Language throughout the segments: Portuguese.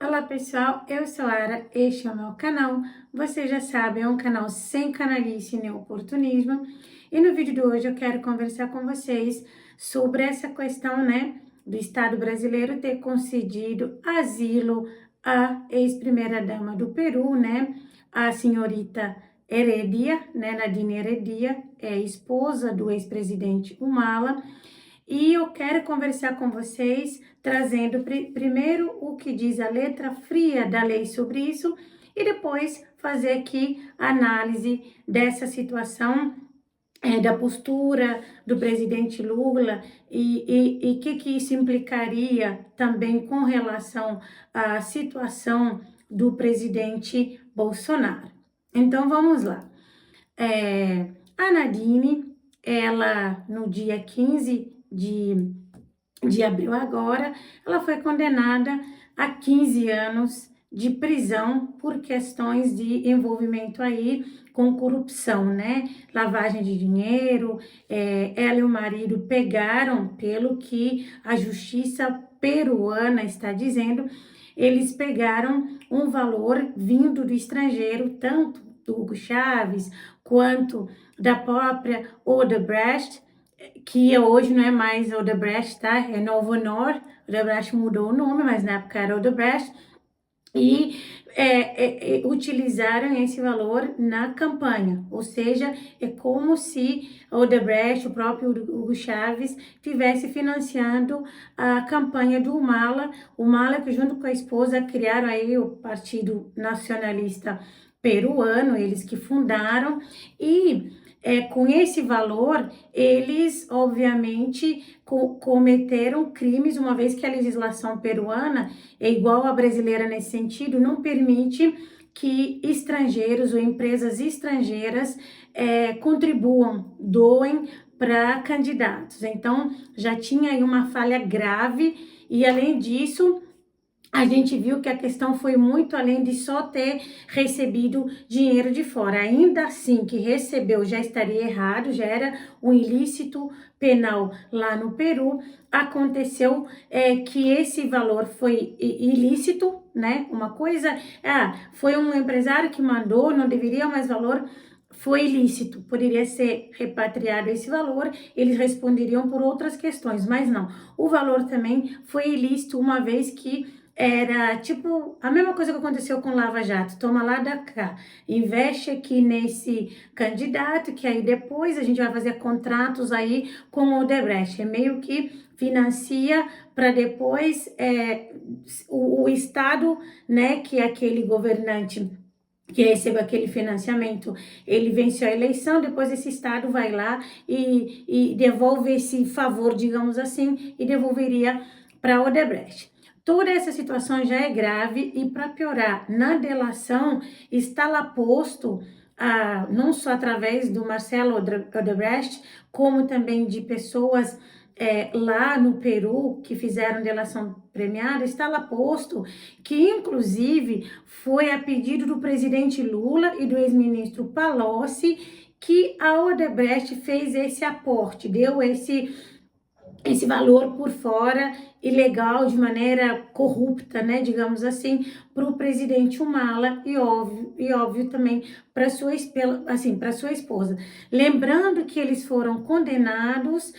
Olá pessoal, eu sou a Ara, este é o meu canal. Você já sabe, é um canal sem canalice nem oportunismo. E no vídeo de hoje eu quero conversar com vocês sobre essa questão, do Estado brasileiro ter concedido asilo à ex-primeira-dama do Peru, a senhorita Heredia, Nadine Heredia, é esposa do ex-presidente Humala. E eu quero conversar com vocês, trazendo primeiro o que diz a letra fria da lei sobre isso, e depois fazer aqui a análise dessa situação, da postura do presidente Lula e que isso implicaria também com relação à situação do presidente Bolsonaro. Então vamos lá. A Nadine, ela no dia 15 de abril agora, ela foi condenada a 15 anos de prisão por questões de envolvimento aí com corrupção, Lavagem de dinheiro. Ela e o marido pegaram, pelo que a justiça peruana está dizendo, eles pegaram um valor vindo do estrangeiro, tanto do Hugo Chávez quanto da própria Odebrecht, que hoje não é mais Odebrecht, tá? É Novo Honor. Odebrecht mudou o nome, mas na época era Odebrecht. E utilizaram esse valor na campanha, ou seja, é como se Odebrecht, o próprio Hugo Chávez, tivesse financiando a campanha do Humala, que junto com a esposa criaram aí o Partido Nacionalista Peruano, eles que fundaram, e com esse valor, eles, obviamente, cometeram crimes, uma vez que a legislação peruana é igual à brasileira nesse sentido, não permite que estrangeiros ou empresas estrangeiras contribuam, doem para candidatos. Então, já tinha aí uma falha grave e, além disso, a gente viu que a questão foi muito além de só ter recebido dinheiro de fora. Ainda assim, que recebeu já estaria errado, já era um ilícito penal lá no Peru. Aconteceu que esse valor foi ilícito, Uma coisa, foi um empresário que mandou, não deveria mais valor, foi ilícito, poderia ser repatriado esse valor, eles responderiam por outras questões, mas não. O valor também foi ilícito, uma vez que era tipo a mesma coisa que aconteceu com Lava Jato, toma lá da cá, investe aqui nesse candidato, que aí depois a gente vai fazer contratos aí com o Odebrecht, é meio que financia para depois o Estado, que é aquele governante que recebeu aquele financiamento, ele venceu a eleição, depois esse Estado vai lá e devolve esse favor, digamos assim, e devolveria para Odebrecht. Toda essa situação já é grave e, para piorar, na delação está lá posto, não só através do Marcelo Odebrecht, como também de pessoas lá no Peru que fizeram delação premiada, está lá posto que, inclusive, foi a pedido do presidente Lula e do ex-ministro Palocci que a Odebrecht fez esse aporte, deu esse valor por fora, ilegal, de maneira corrupta, digamos assim, para o presidente Humala e óbvio também para sua esposa. Lembrando que eles foram condenados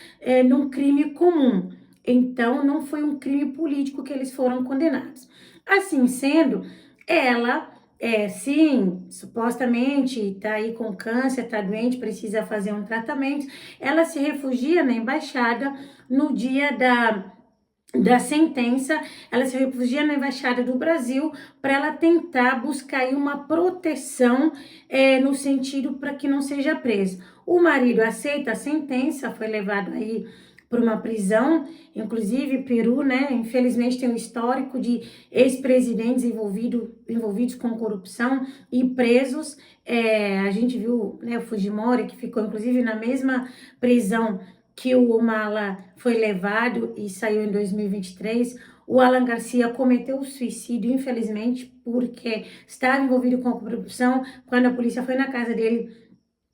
num crime comum, então não foi um crime político que eles foram condenados. Assim sendo, ela sim, supostamente está aí com câncer, está doente, precisa fazer um tratamento, ela se refugia na embaixada no dia da sentença, ela se refugia na Embaixada do Brasil para ela tentar buscar aí uma proteção no sentido para que não seja presa. O marido aceita a sentença, foi levado aí para uma prisão, inclusive Peru, infelizmente tem um histórico de ex-presidentes envolvidos com corrupção e presos. A gente viu, o Fujimori, que ficou inclusive na mesma prisão que o Humala foi levado e saiu em 2023, o Alan Garcia cometeu suicídio, infelizmente, porque estava envolvido com a corrupção. Quando a polícia foi na casa dele,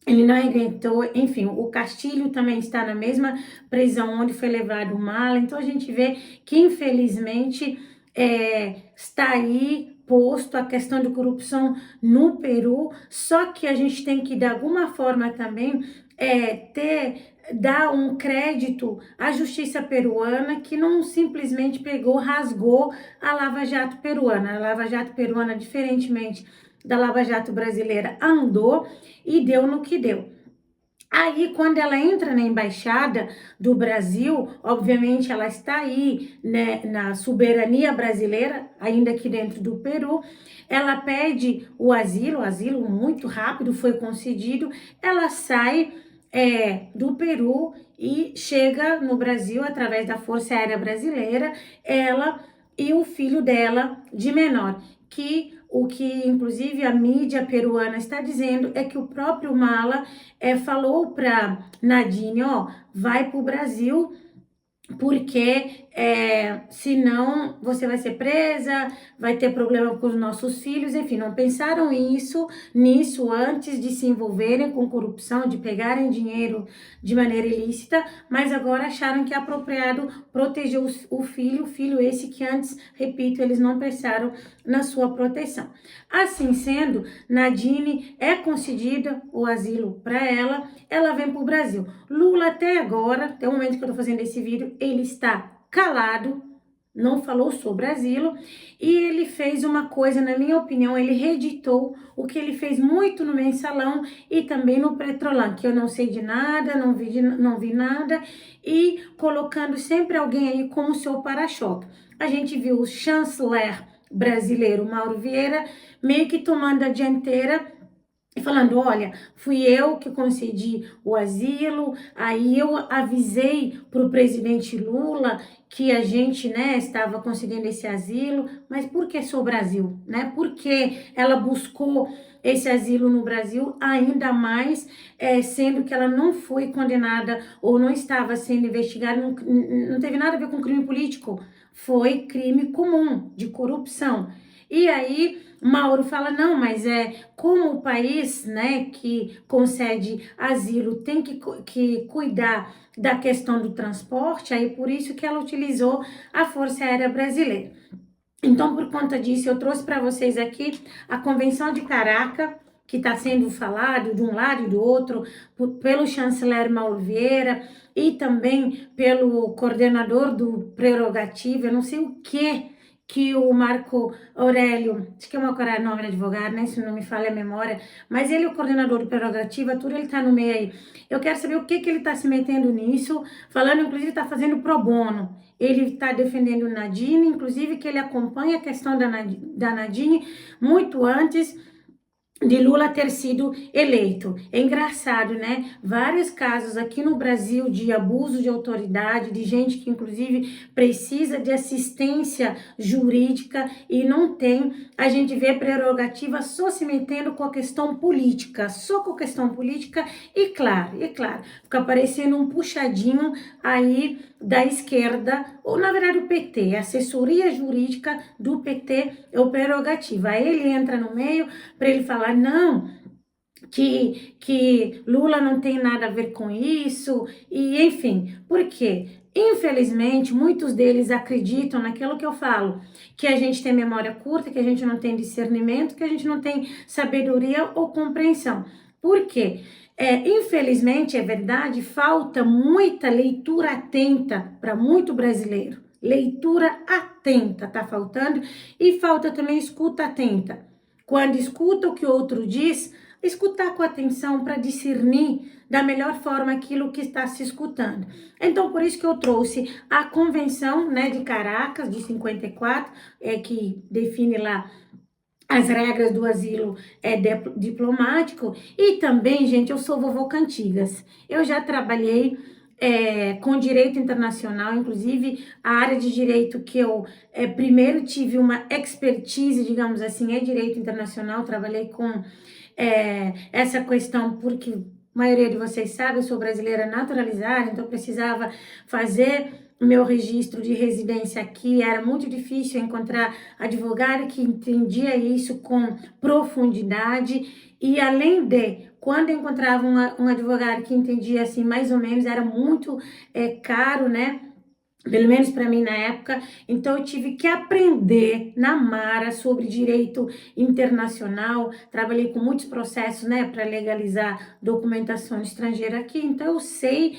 ele não aguentou. Enfim, o Castilho também está na mesma prisão onde foi levado o Humala. Então a gente vê que, infelizmente, está aí posto a questão de corrupção no Peru, só que a gente tem que, de alguma forma também, dar um crédito à justiça peruana, que não simplesmente pegou, rasgou a Lava Jato peruana. A Lava Jato peruana, diferentemente da Lava Jato brasileira, andou e deu no que deu. Aí, quando ela entra na embaixada do Brasil, obviamente ela está aí, né, na soberania brasileira, ainda aqui dentro do Peru, ela pede o asilo muito rápido foi concedido, ela sai do Peru e chega no Brasil através da Força Aérea Brasileira, ela e o filho dela de menor, que o que inclusive a mídia peruana está dizendo é que o próprio Mala falou para Nadine, ó, vai para o Brasil, porque senão você vai ser presa, vai ter problema com os nossos filhos, enfim, não pensaram nisso antes de se envolverem com corrupção, de pegarem dinheiro de maneira ilícita, mas agora acharam que é apropriado proteger o filho esse que antes, repito, eles não pensaram na sua proteção. Assim sendo, Nadine é concedida o asilo para ela vem para o Brasil. Lula até agora, até o momento que eu tô fazendo esse vídeo, ele está calado, não falou sobre asilo, e ele fez uma coisa, na minha opinião, ele reeditou o que ele fez muito no Mensalão e também no Petrolão, que eu não sei de nada, não vi nada, e colocando sempre alguém aí como seu para-choque. A gente viu o chanceler brasileiro, Mauro Vieira, meio que tomando a dianteira e falando, olha, fui eu que concedi o asilo, aí eu avisei para o presidente Lula que a gente, né, estava concedendo esse asilo, mas por que sou Brasil, né? Por que ela buscou esse asilo no Brasil, ainda mais sendo que ela não foi condenada ou não estava sendo investigada, não teve nada a ver com crime político, foi crime comum de corrupção. E aí Mauro fala, não, mas como o país, né, que concede asilo tem que cuidar da questão do transporte, aí por isso que ela utilizou a Força Aérea Brasileira. Então, por conta disso, eu trouxe para vocês aqui a Convenção de Caracas, que está sendo falado de um lado e do outro, pelo chanceler Mauro Vieira e também pelo coordenador do Prerrogativa, eu não sei o que o Marco Aurélio, acho que é uma coisa nome de advogado, né? Se não me falha a memória, mas ele é o coordenador do Prerrogativa, tudo ele tá no meio aí. Eu quero saber o que ele tá se metendo nisso, falando, inclusive, tá fazendo pro bono. Ele tá defendendo Nadine, inclusive que ele acompanha a questão da Nadine muito antes de Lula ter sido eleito. É engraçado, né? Vários casos aqui no Brasil de abuso de autoridade, de gente que inclusive precisa de assistência jurídica e não tem. A gente vê Prerrogativa só se metendo com a questão política, só com a questão política e claro, fica parecendo um puxadinho aí da esquerda, ou na verdade o PT, a assessoria jurídica do PT é o Prerrogativa. Aí ele entra no meio para ele falar, não, que Lula não tem nada a ver com isso, e enfim, por quê? Infelizmente, muitos deles acreditam naquilo que eu falo, que a gente tem memória curta, que a gente não tem discernimento, que a gente não tem sabedoria ou compreensão. Por quê? Infelizmente, é verdade, falta muita leitura atenta para muito brasileiro. Leitura atenta tá faltando e falta também escuta atenta. Quando escuta o que o outro diz, escutar com atenção para discernir da melhor forma aquilo que está se escutando. Então, por isso que eu trouxe a Convenção, né, de Caracas, de 54, que define lá as regras do asilo diplomático. E também, gente, eu sou vovô Cantigas. Eu já trabalhei com direito internacional, inclusive a área de direito que eu primeiro tive uma expertise, digamos assim, é direito internacional. Trabalhei com essa questão porque a maioria de vocês sabe, eu sou brasileira naturalizada, então eu precisava fazer meu registro de residência aqui, era muito difícil encontrar advogado que entendia isso com profundidade e além de, quando eu encontrava um advogado que entendia assim mais ou menos, era muito caro, né? pelo menos para mim na época. Então eu tive que aprender na Mara sobre direito internacional, trabalhei com muitos processos, né, para legalizar documentação estrangeira aqui, então eu sei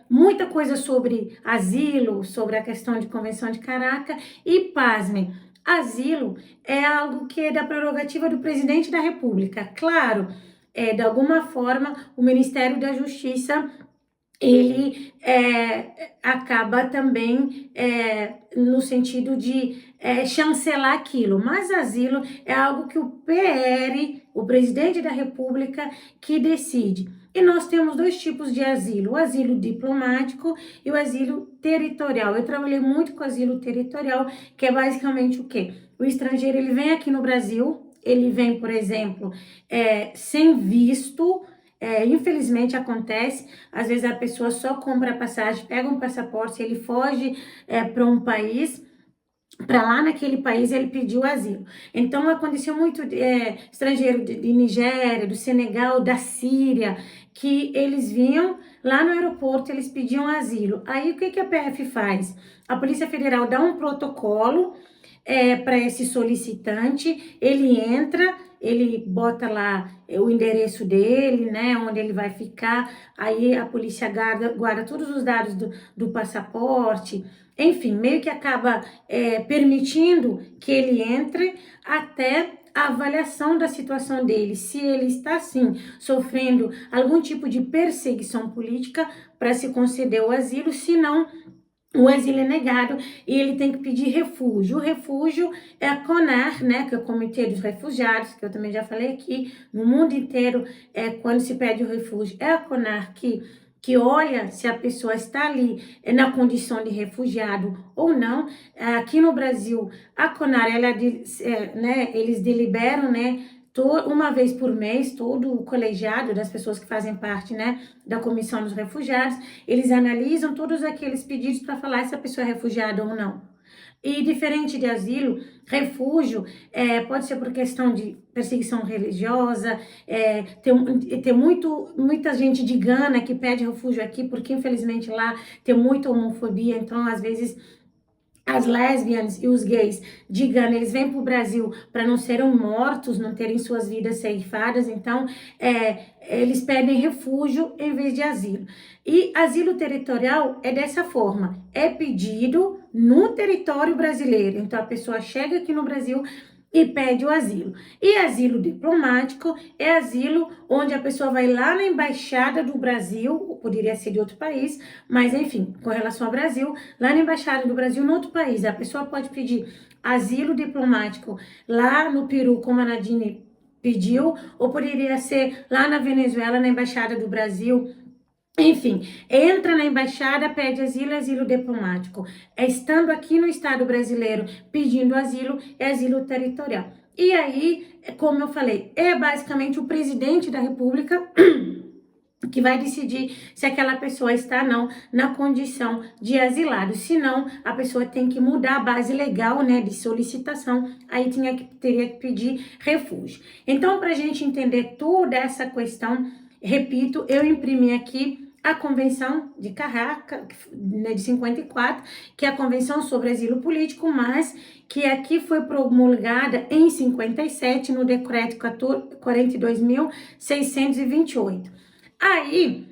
muita coisa sobre asilo, sobre a questão de Convenção de Caracas e, pasmem, asilo é algo que é da prerrogativa do presidente da República. Claro, de alguma forma, o Ministério da Justiça ele acaba também no sentido de chancelar aquilo, mas asilo é algo que o PR, o presidente da República, que decide. E nós temos dois tipos de asilo, o asilo diplomático e o asilo territorial. Eu trabalhei muito com asilo territorial, que é basicamente o quê? O estrangeiro ele vem aqui no Brasil, ele vem, por exemplo, sem visto. Infelizmente acontece, às vezes a pessoa só compra a passagem, pega um passaporte, ele foge para um país, para lá naquele país ele pediu asilo. Então aconteceu muito estrangeiro de Nigéria, do Senegal, da Síria, que eles vinham lá no aeroporto, eles pediam asilo. Aí o que a PF faz? A Polícia Federal dá um protocolo para esse solicitante, ele entra, ele bota lá o endereço dele, né, onde ele vai ficar, aí a polícia guarda todos os dados do passaporte, enfim, meio que acaba permitindo que ele entre até a avaliação da situação dele, se ele está, sim, sofrendo algum tipo de perseguição política para se conceder o asilo, se não, o asilo é negado e ele tem que pedir refúgio. O refúgio é a CONAR, né, que é o Comitê dos Refugiados, que eu também já falei aqui, no mundo inteiro, quando se pede o refúgio, é a CONAR que olha se a pessoa está ali na condição de refugiado ou não. Aqui no Brasil, a CONAR, né, eles deliberam, né, uma vez por mês, todo o colegiado das pessoas que fazem parte, né, da Comissão dos Refugiados, eles analisam todos aqueles pedidos para falar se a pessoa é refugiada ou não. E diferente de asilo, refúgio pode ser por questão de perseguição religiosa, tem muita gente de Gana que pede refúgio aqui, porque infelizmente lá tem muita homofobia, então às vezes as lésbianas e os gays de Gana, eles vêm para o Brasil para não serem mortos, não terem suas vidas ceifadas, então eles pedem refúgio em vez de asilo. E asilo territorial é dessa forma, é pedido no território brasileiro, então a pessoa chega aqui no Brasil e pede o asilo. E asilo diplomático é asilo onde a pessoa vai lá na embaixada do Brasil, ou poderia ser de outro país, mas enfim, com relação ao Brasil, lá na embaixada do Brasil, no outro país, a pessoa pode pedir asilo diplomático lá no Peru, como a Nadine pediu, ou poderia ser lá na Venezuela, na embaixada do Brasil. Enfim, entra na embaixada, pede asilo, asilo diplomático. Estando aqui no Estado brasileiro pedindo asilo, é asilo territorial. E aí, como eu falei, é basicamente o presidente da República que vai decidir se aquela pessoa está não na condição de asilado. Se não, a pessoa tem que mudar a base legal, né, de solicitação, aí teria que pedir refúgio. Então, para a gente entender toda essa questão, repito, eu imprimi aqui a Convenção de Caracas, né, de 54, que é a Convenção sobre Asilo Político, mas que aqui foi promulgada em 57, no Decreto 42.628. Aí,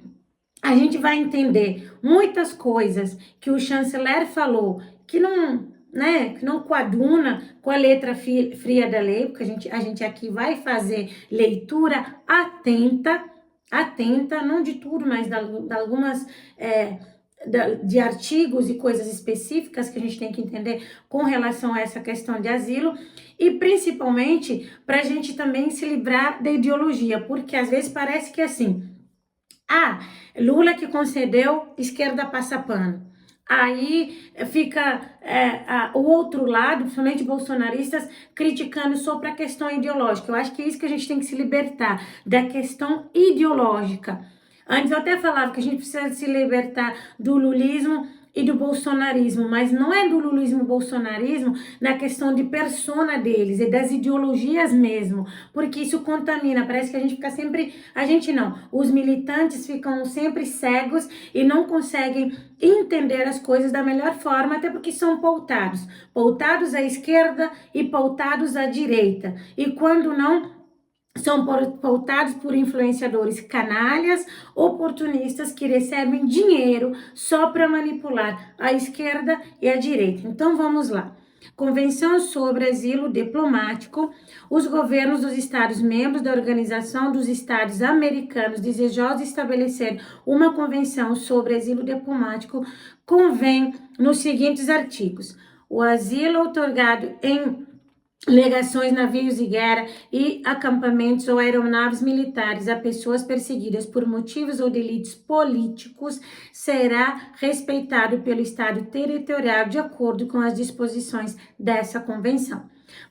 a gente vai entender muitas coisas que o chanceler falou, que não, né, que não coaduna com a letra fria da lei, porque a gente aqui vai fazer leitura atenta, não de tudo, mas de algumas de artigos e coisas específicas que a gente tem que entender com relação a essa questão de asilo e principalmente para a gente também se livrar da ideologia, porque às vezes parece que assim, Lula que concedeu, esquerda passa pano. Aí fica o outro lado, principalmente bolsonaristas, criticando só para a questão ideológica. Eu acho que é isso que a gente tem que se libertar, da questão ideológica. Antes eu até falava que a gente precisa se libertar do lulismo e do bolsonarismo, mas não é do lulismo bolsonarismo na questão de persona deles e das ideologias mesmo, porque isso contamina, parece que a gente fica sempre, a gente não, os militantes ficam sempre cegos e não conseguem entender as coisas da melhor forma, até porque são pautados à esquerda e pautados à direita, e quando não, são pautados por influenciadores canalhas, oportunistas que recebem dinheiro só para manipular a esquerda e a direita. Então vamos lá. Convenção sobre Asilo Diplomático. Os governos dos Estados membros da Organização dos Estados Americanos desejosos de estabelecer uma convenção sobre asilo diplomático convém nos seguintes artigos. O asilo outorgado em legações, navios de guerra e acampamentos ou aeronaves militares a pessoas perseguidas por motivos ou delitos políticos será respeitado pelo Estado territorial de acordo com as disposições dessa convenção.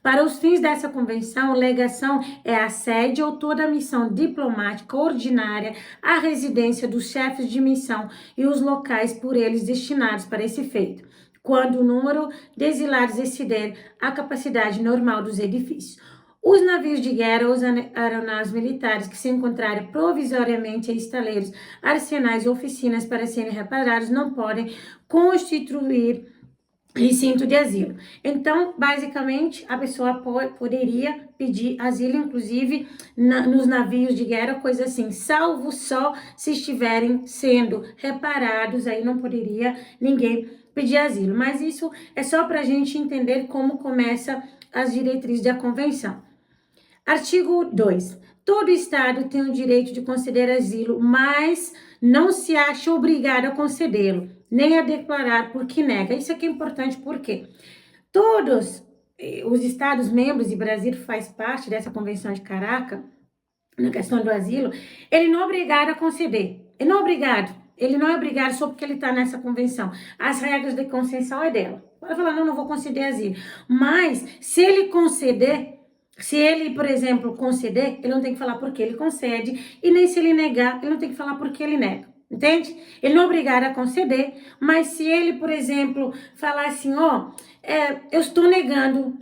Para os fins dessa convenção, legação é a sede ou toda a missão diplomática ordinária, a residência dos chefes de missão e os locais por eles destinados para esse feito, quando o número de exilados exceder a capacidade normal dos edifícios. Os navios de guerra ou as aeronaves militares que se encontrarem provisoriamente em estaleiros, arsenais ou oficinas para serem reparados não podem constituir recinto de asilo. Então, basicamente, a pessoa poderia pedir asilo, inclusive nos navios de guerra, coisa assim, salvo só se estiverem sendo reparados, aí não poderia ninguém pedir asilo. Mas isso é só para a gente entender como começa as diretrizes da convenção. Artigo 2. Todo Estado tem o direito de conceder asilo, mas não se acha obrigado a concedê-lo, nem a declarar por que nega. Isso aqui é importante porque todos os Estados membros, e Brasil faz parte dessa Convenção de Caracas, na questão do asilo, ele não é obrigado a conceder. Ele não é obrigado. Ele não é obrigado só porque ele está nessa convenção. As regras de concessão é dela. Pode falar, não vou conceder asilo. Mas, se ele conceder, se ele, por exemplo, conceder, ele não tem que falar por que ele concede, e nem se ele negar, ele não tem que falar por que ele nega, entende? Ele não é obrigado a conceder, mas se ele, por exemplo, falar assim, eu estou negando,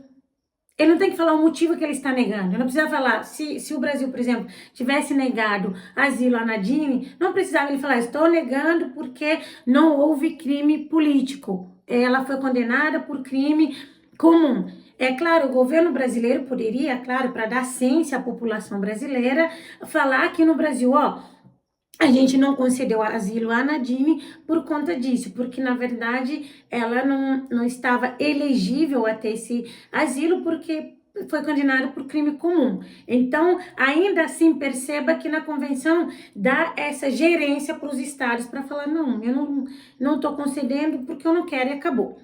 ele não tem que falar o motivo que ele está negando, ele não precisa falar, se o Brasil, por exemplo, tivesse negado asilo a Nadine, não precisava ele falar, estou negando porque não houve crime político, ela foi condenada por crime comum. É claro, o governo brasileiro poderia, claro, para dar ciência à população brasileira, falar que no Brasil, a gente não concedeu asilo à Nadine por conta disso, porque na verdade ela não estava elegível a ter esse asilo porque foi condenada por crime comum. Então, ainda assim, perceba que na convenção dá essa gerência para os estados para falar, não, eu não estou concedendo porque eu não quero e acabou.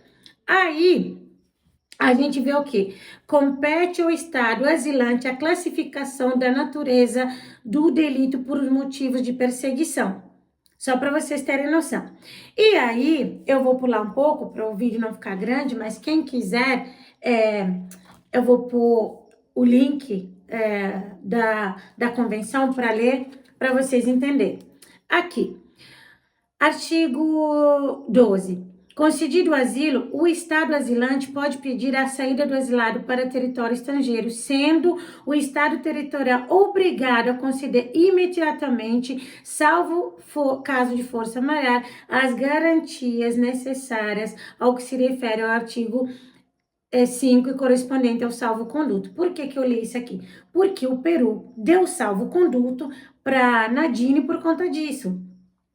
Aí a gente vê o quê? Compete ao Estado asilante a classificação da natureza do delito por motivos de perseguição. Só para vocês terem noção. E aí, eu vou pular um pouco para o vídeo não ficar grande, mas quem quiser, eu vou pôr o link da convenção para ler, para vocês entenderem. Aqui, artigo 12. Concedido o asilo, o Estado asilante pode pedir a saída do asilado para território estrangeiro, sendo o Estado territorial obrigado a conceder imediatamente, salvo caso de força maior, as garantias necessárias ao que se refere ao artigo 5 e correspondente ao salvo-conduto. Por que eu li isso aqui? Porque o Peru deu salvo-conduto para Nadine por conta disso.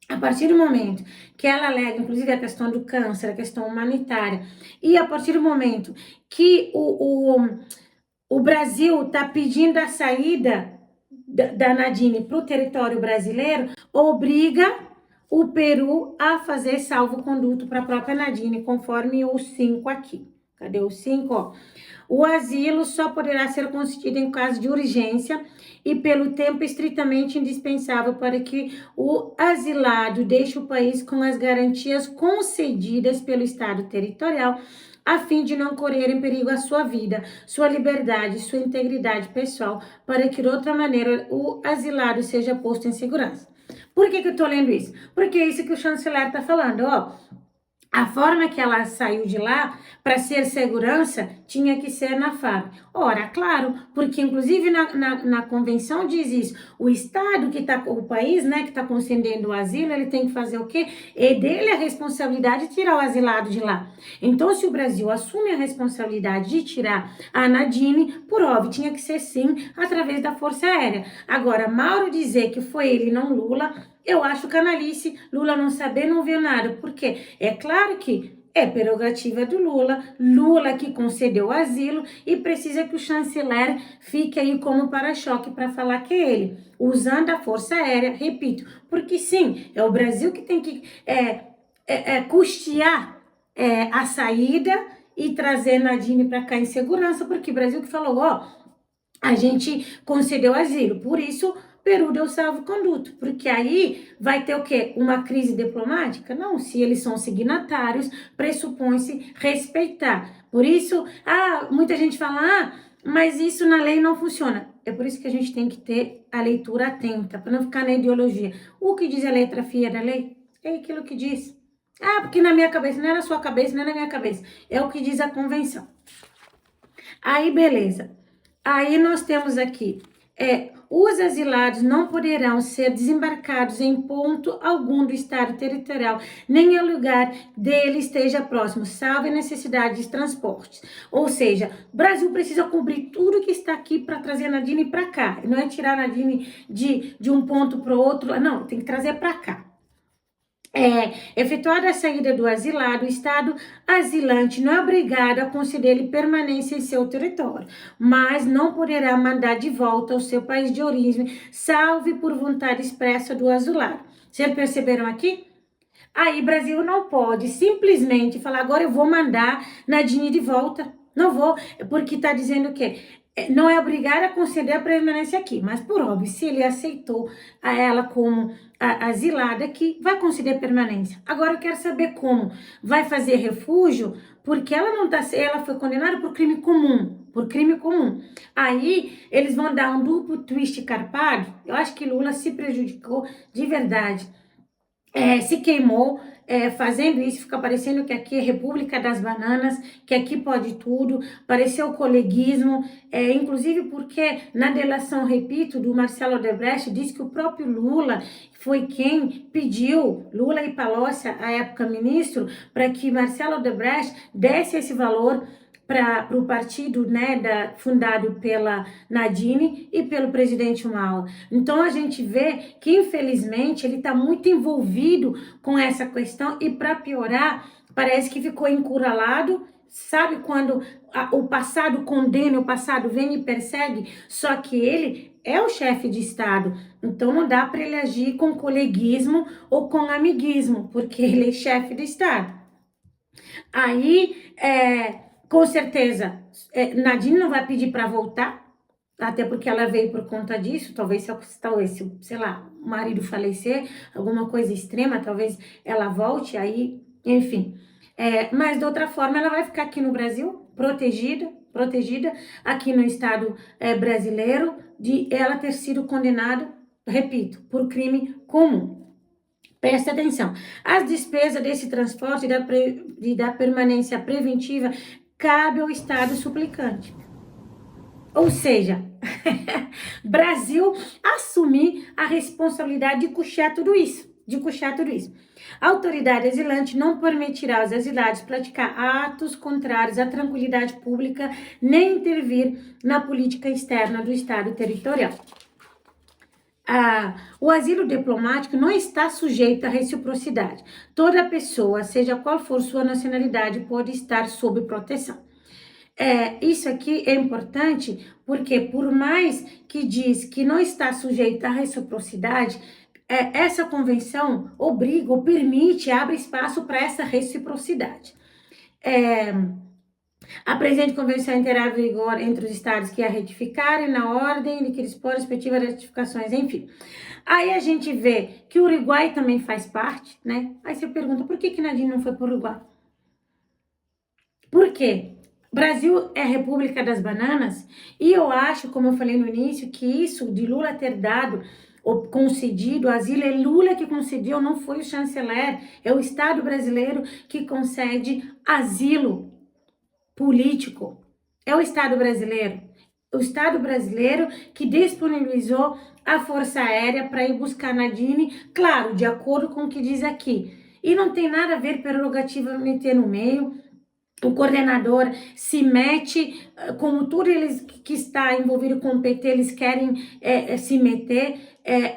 A partir do momento que ela alega, inclusive, a questão do câncer, a questão humanitária, e a partir do momento que o Brasil está pedindo a saída da Nadine para o território brasileiro, obriga o Peru a fazer salvo-conduto para a própria Nadine, conforme o 5 aqui. Cadê o 5? O asilo só poderá ser concedido em caso de urgência e pelo tempo estritamente indispensável para que o asilado deixe o país com as garantias concedidas pelo Estado territorial, a fim de não correr em perigo a sua vida, sua liberdade, sua integridade pessoal, para que de outra maneira o asilado seja posto em segurança. Por que eu estou lendo isso? Porque é isso que o chanceler está falando, A forma que ela saiu de lá para ser segurança tinha que ser na FARC. Ora, claro, porque inclusive na convenção diz isso. O Estado que está, o país, né, que está concedendo o asilo, ele tem que fazer o quê? É dele a responsabilidade de tirar o asilado de lá. Então, se o Brasil assume a responsabilidade de tirar a Nadine, por óbvio, tinha que ser sim através da Força Aérea. Agora, Mauro dizer que foi ele, não Lula, eu acho canalice. Lula não saber, não viu nada. Por quê? É claro que é prerrogativa do Lula, Lula que concedeu o asilo e precisa que o chanceler fique aí como para-choque para falar que é ele, usando a Força Aérea, repito, porque sim, é o Brasil que tem que custear a saída e trazer Nadine para cá em segurança, porque o Brasil que falou, ó, a gente concedeu asilo, por isso Peru deu salvo-conduto, porque aí vai ter o quê? Uma crise diplomática? Não, se eles são signatários, pressupõe-se respeitar. Por isso, muita gente fala, mas isso na lei não funciona. É por isso que a gente tem que ter a leitura atenta, para não ficar na ideologia. O que diz a letra fia da lei é aquilo que diz. Porque na minha cabeça, não é na sua cabeça, não é na minha cabeça. É o que diz a convenção. Aí, beleza. Aí nós temos aqui, os asilados não poderão ser desembarcados em ponto algum do estado territorial, nem ao lugar dele esteja próximo, salvo a necessidade de transportes. Ou seja, o Brasil precisa cobrir tudo que está aqui para trazer a Nadine para cá. Não é tirar a Nadine de um ponto para o outro, não, tem que trazer para cá. Efetuada a saída do asilado, o Estado asilante não é obrigado a conceder-lhe permanência em seu território, mas não poderá mandar de volta ao seu país de origem, salve por vontade expressa do asilado. Vocês perceberam aqui? Aí Brasil não pode simplesmente falar, agora eu vou mandar Nadine de volta. Não vou, porque está dizendo o quê? Não é obrigado a conceder a permanência aqui, mas por óbvio, se ele aceitou a ela como asilada aqui, vai conceder permanência. Agora eu quero saber como. Vai fazer refúgio, porque ela não tá, ela foi condenada por crime comum. Aí eles vão dar um duplo twist carpado. Eu acho que Lula se prejudicou de verdade. Se queimou fazendo isso, fica parecendo que aqui é República das Bananas, que aqui pode tudo, pareceu o coleguismo, inclusive porque na delação, repito, do Marcelo Odebrecht, diz que o próprio Lula foi quem pediu, Lula e Palocci, à época ministro, para que Marcelo Odebrecht desse esse valor para o partido, né, fundado pela Nadine e pelo presidente Mauro. Então a gente vê que infelizmente ele está muito envolvido com essa questão e para piorar parece que ficou encurralado. Sabe quando o passado condena, o passado vem e persegue? Só que ele é o chefe de Estado, então não dá para ele agir com coleguismo ou com amiguismo, porque ele é chefe de Estado. Aí, com certeza, Nadine não vai pedir para voltar, até porque ela veio por conta disso, talvez, sei lá, o marido falecer, alguma coisa extrema, talvez ela volte, aí, enfim. Mas, de outra forma, ela vai ficar aqui no Brasil, protegida aqui no Estado brasileiro, de ela ter sido condenada, repito, por crime comum. Preste atenção, as despesas desse transporte e da permanência preventiva cabe ao Estado suplicante. Ou seja, Brasil assumir a responsabilidade de custear tudo isso. A autoridade asilante não permitirá aos asilados praticar atos contrários à tranquilidade pública nem intervir na política externa do Estado territorial. O asilo diplomático não está sujeito à reciprocidade. Toda pessoa, seja qual for sua nacionalidade, pode estar sob proteção. Isso aqui é importante porque, por mais que diz que não está sujeito à reciprocidade, essa convenção obriga ou permite, abre espaço para essa reciprocidade. A presente convenção entrará em vigor entre os estados que a ratificarem na ordem de que dispõe respectivas ratificações, enfim. Aí a gente vê que o Uruguai também faz parte, né? Aí você pergunta, por que Nadine não foi para o Uruguai? Por quê? Brasil é a República das Bananas e eu acho, como eu falei no início, que isso de Lula ter dado concedido asilo, é Lula que concedeu, não foi o chanceler, é o Estado brasileiro que concede asilo político. É o Estado brasileiro. O Estado brasileiro que disponibilizou a Força Aérea para ir buscar Nadine, claro, de acordo com o que diz aqui. E não tem nada a ver prerrogativa meter no meio. O coordenador se mete, como tudo eles que está envolvido com o PT, eles querem se meter.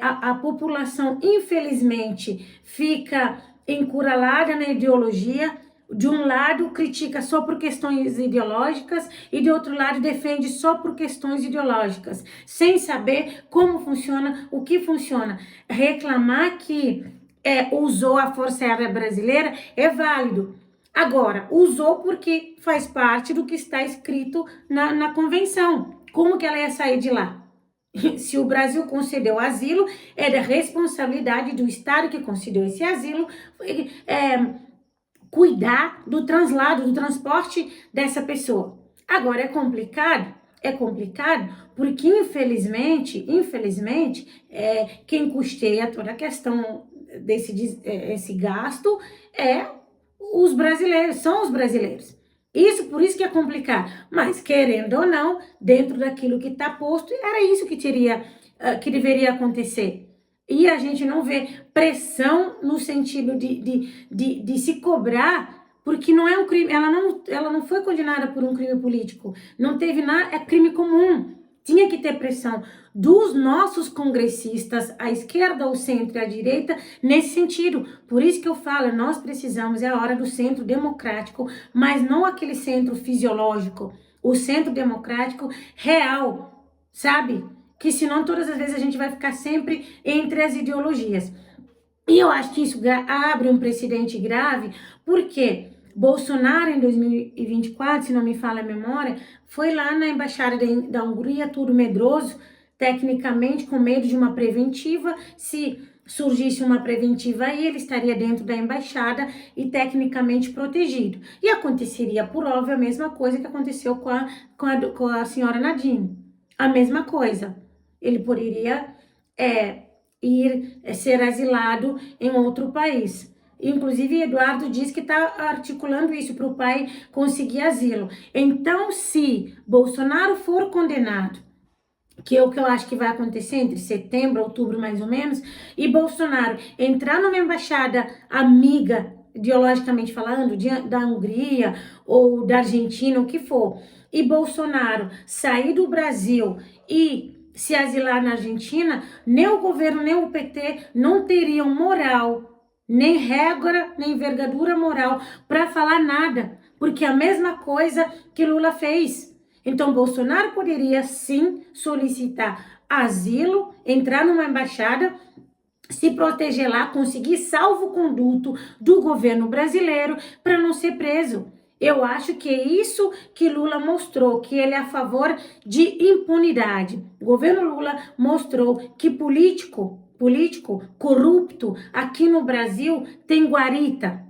A população, infelizmente, fica encurralada na ideologia. De um lado, critica só por questões ideológicas e de outro lado, defende só por questões ideológicas, sem saber como funciona, o que funciona. Reclamar que usou a Força Aérea Brasileira é válido. Agora, usou porque faz parte do que está escrito na convenção. Como que ela ia sair de lá? Se o Brasil concedeu asilo, é da responsabilidade do Estado que concedeu esse asilo cuidar do translado, do transporte dessa pessoa. Agora, é complicado porque, infelizmente, quem custeia toda a questão esse gasto os brasileiros, são os brasileiros. Por isso que é complicado. Mas, querendo ou não, dentro daquilo que está posto, era isso que deveria acontecer. E a gente não vê pressão no sentido de se cobrar, porque não é um crime, ela não foi condenada por um crime político, não teve nada, é crime comum. Tinha que ter pressão dos nossos congressistas, à esquerda, ao centro e à direita, nesse sentido. Por isso que eu falo, nós precisamos, é a hora do centro democrático, mas não aquele centro fisiológico, o centro democrático real, sabe? Que senão todas as vezes a gente vai ficar sempre entre as ideologias. E eu acho que isso abre um precedente grave, porque Bolsonaro em 2024, se não me falha a memória, foi lá na embaixada da Hungria, tudo medroso, tecnicamente com medo de uma preventiva. Se surgisse uma preventiva aí, ele estaria dentro da embaixada e tecnicamente protegido. E aconteceria, por óbvio, a mesma coisa que aconteceu com a senhora Nadine. A mesma coisa. Ele poderia ser asilado em outro país. Inclusive, Eduardo diz que está articulando isso para o pai conseguir asilo. Então, se Bolsonaro for condenado, que é o que eu acho que vai acontecer entre setembro e outubro, mais ou menos, e Bolsonaro entrar numa embaixada amiga, ideologicamente falando, da Hungria ou da Argentina, o que for, e Bolsonaro sair do Brasil e se asilar na Argentina, nem o governo, nem o PT não teriam moral, nem régua, nem envergadura moral para falar nada, porque é a mesma coisa que Lula fez. Então, Bolsonaro poderia sim solicitar asilo, entrar numa embaixada, se proteger lá, conseguir salvo-conduto do governo brasileiro para não ser preso. Eu acho que é isso que Lula mostrou, que ele é a favor de impunidade. O governo Lula mostrou que político corrupto aqui no Brasil tem guarita,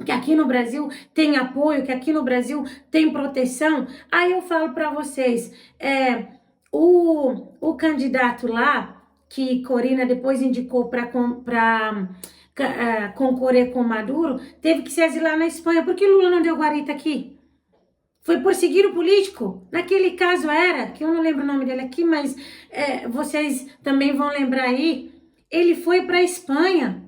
que aqui no Brasil tem apoio, que aqui no Brasil tem proteção. Aí eu falo para vocês, o candidato lá, que Corina depois indicou para concorrer com Maduro, teve que se asilar na Espanha. Por que Lula não deu guarita aqui? Foi por seguir o político. Naquele caso que eu não lembro o nome dele aqui, mas vocês também vão lembrar aí, ele foi para a Espanha.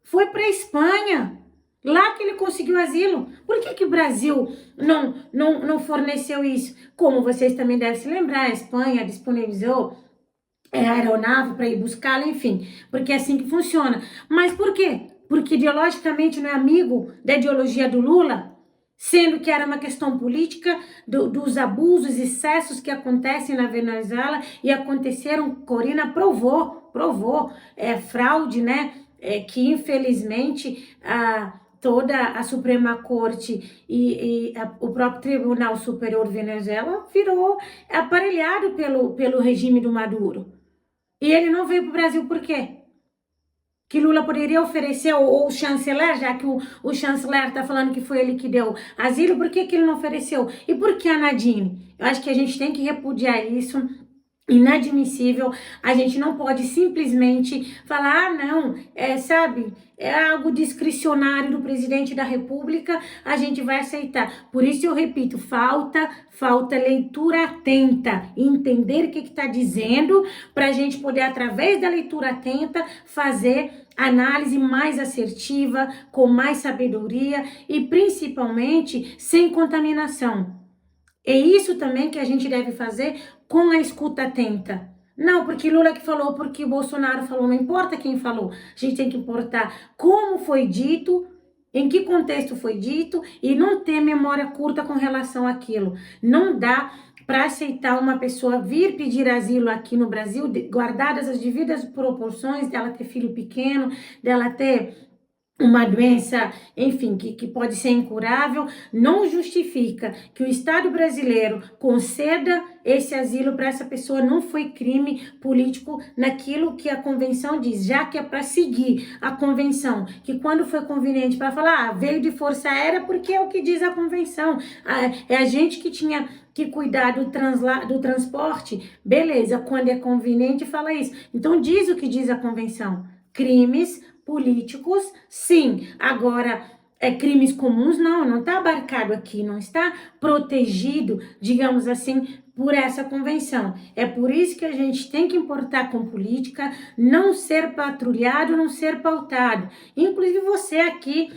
Foi para a Espanha. Lá que ele conseguiu asilo. Por que o Brasil não forneceu isso? Como vocês também devem se lembrar, a Espanha disponibilizou aeronave para ir buscá-lo, enfim, porque é assim que funciona. Mas por quê? Porque ideologicamente não é amigo da ideologia do Lula, sendo que era uma questão política dos abusos e excessos que acontecem na Venezuela e aconteceram. Corina provou, fraude, né? Que infelizmente toda a Suprema Corte e o próprio Tribunal Superior de Venezuela virou aparelhado pelo regime do Maduro. E ele não veio para o Brasil por quê? Que Lula poderia oferecer, ou o chanceler, já que o chanceler está falando que foi ele que deu asilo, por que ele não ofereceu? E por que a Nadine? Eu acho que a gente tem que repudiar isso. inadmissível. A gente não pode simplesmente falar, ah, não, sabe, é algo discricionário do presidente da República, a gente vai aceitar. Por isso eu repito, falta leitura atenta, entender o que está dizendo, para a gente poder, através da leitura atenta, fazer análise mais assertiva, com mais sabedoria e principalmente sem contaminação. É isso também que a gente deve fazer com a escuta atenta. Não, porque Lula que falou, porque Bolsonaro falou, não importa quem falou. A gente tem que importar como foi dito, em que contexto foi dito e não ter memória curta com relação àquilo. Não dá para aceitar uma pessoa vir pedir asilo aqui no Brasil, guardadas as devidas proporções, dela ter filho pequeno, dela ter uma doença, enfim, que pode ser incurável, não justifica que o Estado brasileiro conceda esse asilo para essa pessoa. Não foi crime político naquilo que a convenção diz, já que é para seguir a convenção, que quando foi conveniente para falar, veio de força aérea porque é o que diz a convenção, é a gente que tinha que cuidar do transporte, beleza, quando é conveniente fala isso. Então diz o que diz a convenção, crimes políticos, sim. Agora, crimes comuns, não está abarcado aqui, não está protegido, digamos assim, por essa convenção. É por isso que a gente tem que importar com política, não ser patrulhado, não ser pautado. Inclusive você aqui,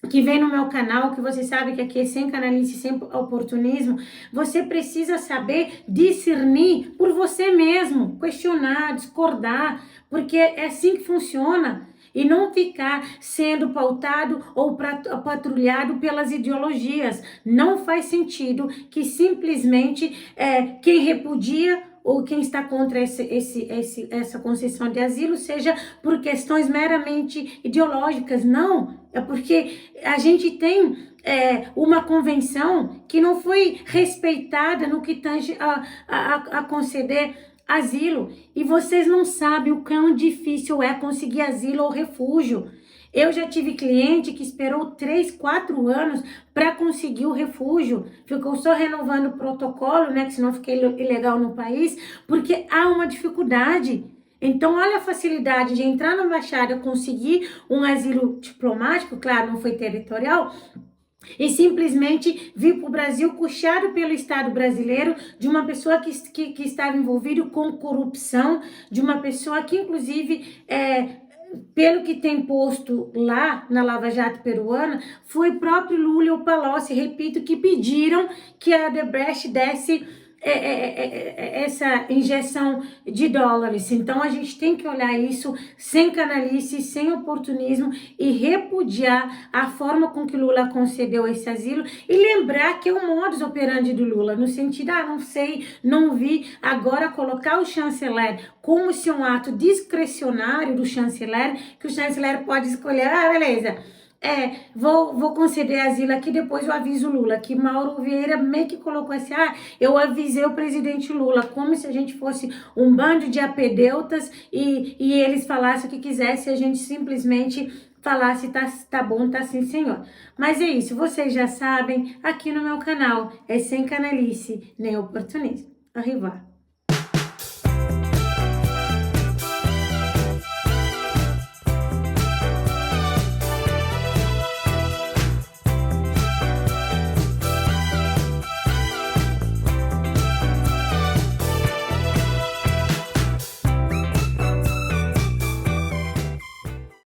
que vem no meu canal, que você sabe que aqui é sem canalice, sem oportunismo, você precisa saber discernir por você mesmo, questionar, discordar, porque é assim que funciona. E não ficar sendo pautado ou patrulhado pelas ideologias. Não faz sentido que simplesmente quem repudia ou quem está contra essa concessão de asilo seja por questões meramente ideológicas. Não, é porque a gente tem uma convenção que não foi respeitada no que tange a conceder asilo. E vocês não sabem o quão difícil é conseguir asilo ou refúgio. Eu já tive cliente que esperou 3, 4 anos para conseguir o refúgio. Ficou só renovando o protocolo, né? Que senão fiquei ilegal no país, porque há uma dificuldade. Então, olha a facilidade de entrar na embaixada, conseguir um asilo diplomático, claro, não foi territorial, e simplesmente vir para o Brasil puxado pelo Estado brasileiro, de uma pessoa que estava envolvida com corrupção, de uma pessoa que inclusive, pelo que tem posto lá na Lava Jato peruana, foi o próprio Lula e o Palocci, repito, que pediram que a Odebrecht desse essa injeção de dólares. Então a gente tem que olhar isso sem canalice, sem oportunismo e repudiar a forma com que Lula concedeu esse asilo e lembrar que é o modus operandi do Lula, no sentido, não sei, não vi, agora colocar o chanceler como se um ato discricionário do chanceler, que o chanceler pode escolher, beleza, vou conceder asilo aqui, depois eu aviso o Lula, que Mauro Vieira meio que colocou assim, eu avisei o presidente Lula, como se a gente fosse um bando de apedeutas e eles falassem o que quisessem, a gente simplesmente falasse, tá bom, tá sim, senhor. Mas é isso, vocês já sabem, aqui no meu canal, é sem canalice, nem oportunismo. Arrivar.